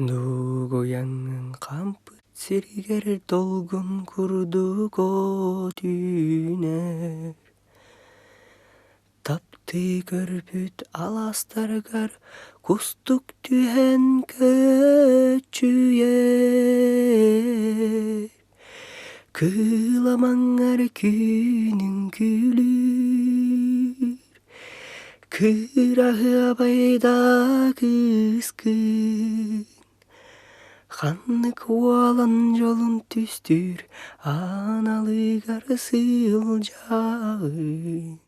Дугуяңның кампыт сиргер долгун курдуго түнер. Тапты көрпүт аластаргар кустук түһен көчүер. Кыламаңар күнүң күлүр. Кырахы абайда кыскын. Ханны куалан жолун түстүр, аналыгар сылжагын.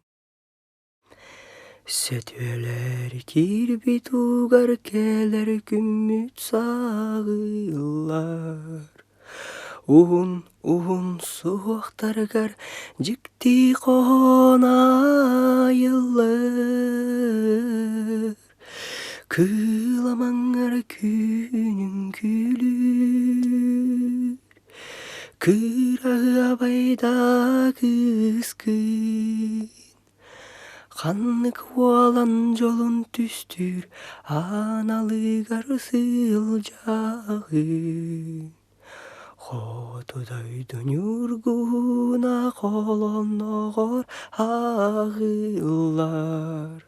Сөтөлөр кирбит угар келер күмүт сагылар. Уун суактаргар жикти конайылар. Кыламаңар күнүң күлүр. Кырагы абайда кыскын. Ханны куалан жолун түстүр, аналыгар сылжагын. Хотудойдун юргуна колоногор агылар.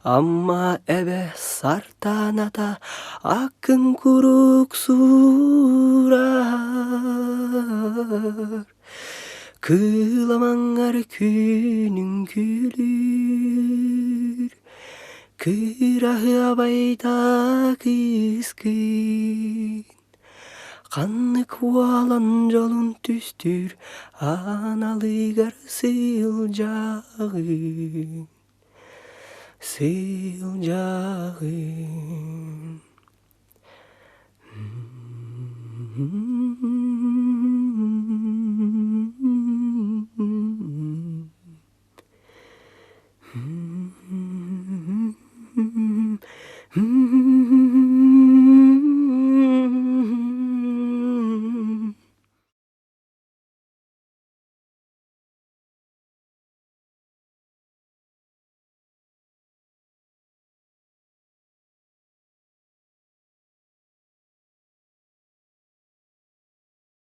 Амма эбе сартаната акын курук сурар. Кыламаңар күнүң күлүр. Кырахы абайда кыскын. Ханны куалан жолун түстүр, аналыгар сылжагын. Сылжагын.